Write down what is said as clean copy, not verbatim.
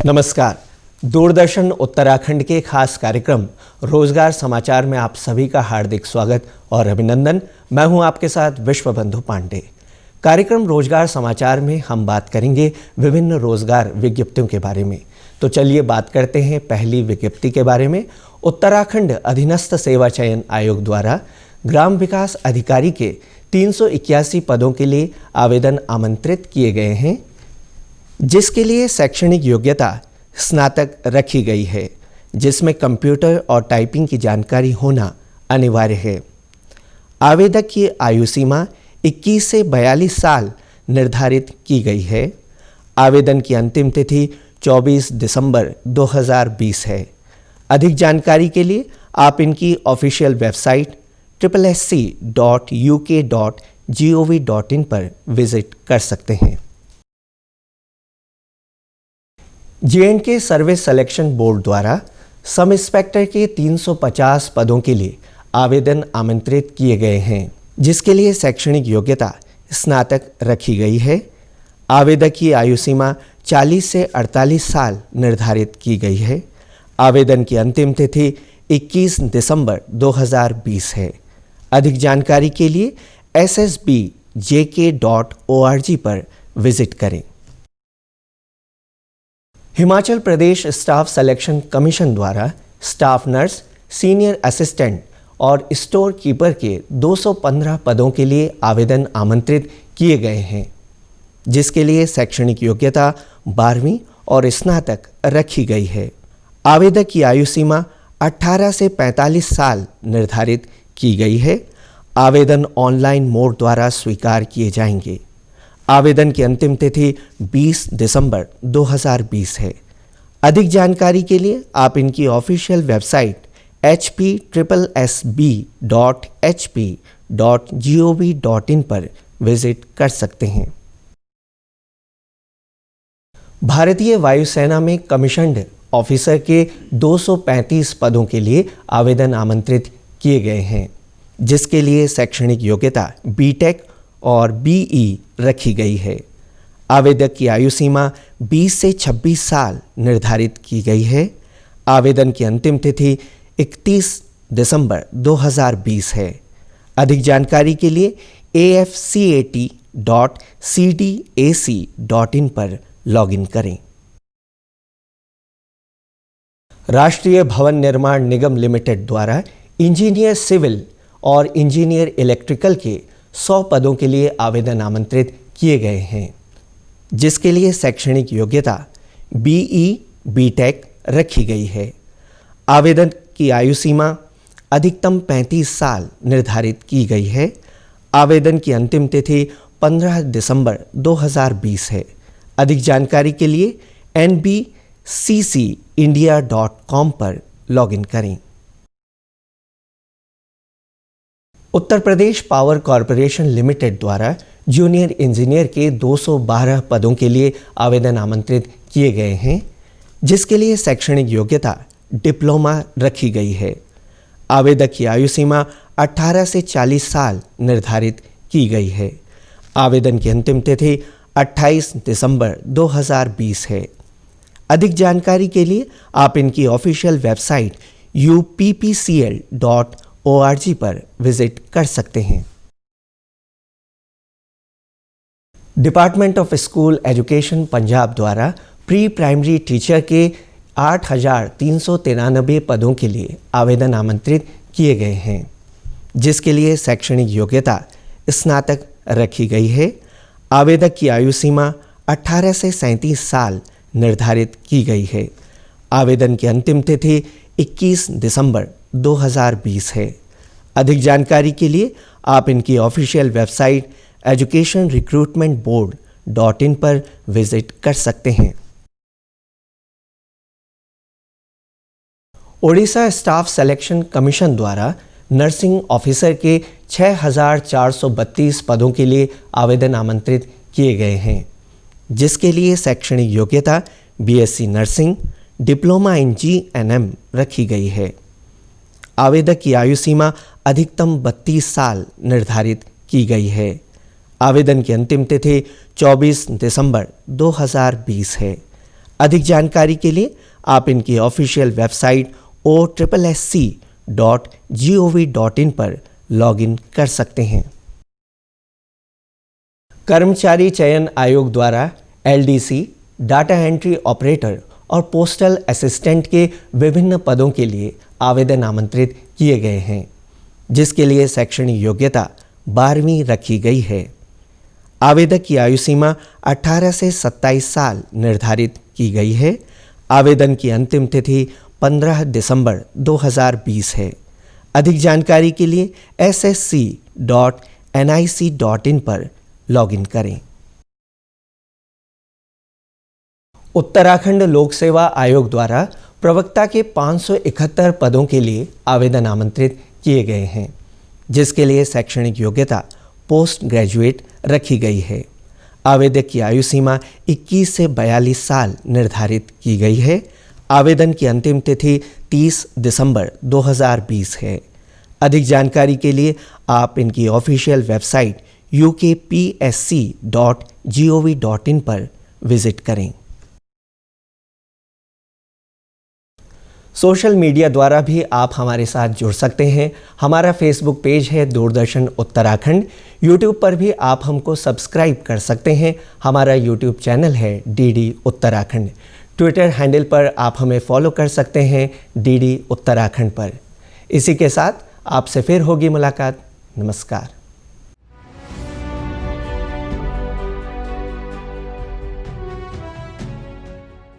नमस्कार। दूरदर्शन उत्तराखंड के खास कार्यक्रम रोजगार समाचार में आप सभी का हार्दिक स्वागत और अभिनंदन। मैं हूं आपके साथ विश्वबंधु पांडे। कार्यक्रम रोजगार समाचार में हम बात करेंगे विभिन्न रोजगार विज्ञप्तियों के बारे में। तो चलिए बात करते हैं पहली विज्ञप्ति के बारे में। उत्तराखंड अधीनस्थ सेवा चयन आयोग द्वारा ग्राम विकास अधिकारी के 381 पदों के लिए आवेदन आमंत्रित किए गए हैं, जिसके लिए शैक्षणिक योग्यता स्नातक रखी गई है, जिसमें कंप्यूटर और टाइपिंग की जानकारी होना अनिवार्य है। आवेदक की आयु सीमा 21 से 42 साल निर्धारित की गई है। आवेदन की अंतिम तिथि 24 दिसंबर 2020 है। अधिक जानकारी के लिए आप इनकी ऑफिशियल वेबसाइट ssc.uk.gov.in पर विजिट कर सकते हैं। J&K सर्विस सिलेक्शन बोर्ड द्वारा सब इंस्पेक्टर के 350 पदों के लिए आवेदन आमंत्रित किए गए हैं, जिसके लिए शैक्षणिक योग्यता स्नातक रखी गई है। आवेदक की आयु सीमा 40 से 48 साल निर्धारित की गई है। आवेदन की अंतिम तिथि 21 दिसंबर 2020 है। अधिक जानकारी के लिए ssbjk.org पर विजिट करें। Himachal Pradesh staff selection commission द्वारा स्टाफ नर्स, सीनियर असिस्टेंट और स्टोर कीपर के 215 पदों के लिए आवेदन आमंत्रित किए गए हैं, जिसके लिए शैक्षणिक योग्यता 12वीं और स्नातक रखी गई है। आवेदक की आयु सीमा 18 से 45 साल निर्धारित की गई है। आवेदन ऑनलाइन मोड द्वारा स्वीकार किए जाएंगे। आवेदन की अंतिम तिथि 20 दिसंबर 2020 है। अधिक जानकारी के लिए आप इनकी ऑफिशियल वेबसाइट hp/hp.gov.in पर विजिट कर सकते हैं। भारतीय वायुसेना में कमीशन्ड ऑफिसर के 235 पदों के लिए आवेदन आमंत्रित किए गए हैं, जिसके लिए शैक्षणिक योग्यता बीटेक और बीई रखी गई है। आवेदक की आयु सीमा 20 से 26 साल निर्धारित की गई है। आवेदन की अंतिम तिथि 31 दिसंबर 2020 है। अधिक जानकारी के लिए afcat.cdac.in पर लॉगिन करें। राष्ट्रीय भवन निर्माण निगम लिमिटेड द्वारा इंजीनियर सिविल और इंजीनियर इलेक्ट्रिकल के 100 पदों के लिए आवेदन आमंत्रित किए गए हैं, जिसके लिए शैक्षणिक योग्यता बीई बीटेक रखी गई है। आवेदन की आयु सीमा अधिकतम 35 साल निर्धारित की गई है। आवेदन की अंतिम तिथि 15 दिसंबर 2020 है। अधिक जानकारी के लिए nbccindia.com पर लॉगिन करें। Uttar Pradesh power corporation limited द्वारा जूनियर इंजीनियर के 212 पदों के लिए आवेदन आमंत्रित किए गए हैं, जिसके लिए शैक्षणिक योग्यता डिप्लोमा रखी गई है। आवेदक की आयु सीमा 18 से 40 साल निर्धारित की गई है। आवेदन की अंतिम तिथि 28 दिसंबर 2020 है। अधिक जानकारी के लिए आप इनकी ऑफिशियल वेबसाइट uppcl.org पर विजिट कर सकते हैं। Department of school education Punjab द्वारा प्री प्राइमरी टीचर के 8,393 पदों के लिए आवेदन आमंत्रित किए गए हैं, जिसके लिए शैक्षणिक योग्यता स्नातक रखी गई है। आवेदक की आयु सीमा 18 से 37 साल निर्धारित की गई है। आवेदन की अंतिम तिथि 21 दिसंबर 2020 है। अधिक जानकारी के लिए आप इनकी ऑफिशियल वेबसाइट educationrecruitmentboard.in पर विजिट कर सकते हैं। ओडिशा स्टाफ सिलेक्शन कमीशन द्वारा नर्सिंग ऑफिसर के 6,432 पदों के लिए आवेदन आमंत्रित किए गए हैं, जिसके लिए शैक्षणिक योग्यता BSc nursing, diploma in GNM रखी गई है। आवेदक की आयु सीमा अधिकतम 32 साल निर्धारित की गई है। आवेदन की अंतिम तिथि 24 दिसंबर 2020 है। अधिक जानकारी के लिए आप इनकी ऑफिशियल वेबसाइट OSSC.gov.in पर लॉगिन कर सकते हैं। कर्मचारी चयन आयोग द्वारा LDC, डाटा एंट्री ऑपरेटर और पोस्टल असिस्टेंट के विभिन्न पदों के लिए आवेदन आमंत्रित किए गए हैं, जिसके लिए शैक्षणिक योग्यता 12वीं रखी गई है। आवेदक की आयु सीमा 18 से 27 साल निर्धारित की गई है। आवेदन की अंतिम तिथि 15 दिसंबर 2020 है। अधिक जानकारी के लिए ssc.nic.in पर लॉगिन करें। उत्तराखंड लोक सेवा आयोग द्वारा प्रवक्ता के 571 पदों के लिए आवेदन आमंत्रित किए गए हैं, जिसके लिए शैक्षणिक योग्यता पोस्ट ग्रेजुएट रखी गई है। आवेदक की आयु सीमा 21 से 42 साल निर्धारित की गई है। आवेदन की अंतिम तिथि 30 दिसंबर 2020 है। अधिक जानकारी के लिए आप इनकी ऑफिशियल वेबसाइट ukpsc.gov.in पर विजिट करें। सोशल मीडिया द्वारा भी आप हमारे साथ जुड़ सकते हैं। हमारा फेसबुक पेज है दूरदर्शन उत्तराखंड। यूट्यूब पर भी आप हमको सब्सक्राइब कर सकते हैं। हमारा यूट्यूब चैनल है DD उत्तराखंड। ट्विटर हैंडल पर आप हमें फॉलो कर सकते हैं DD उत्तराखंड पर। इसी के साथ आपसे फिर होगी मुलाकात। नमस्कार।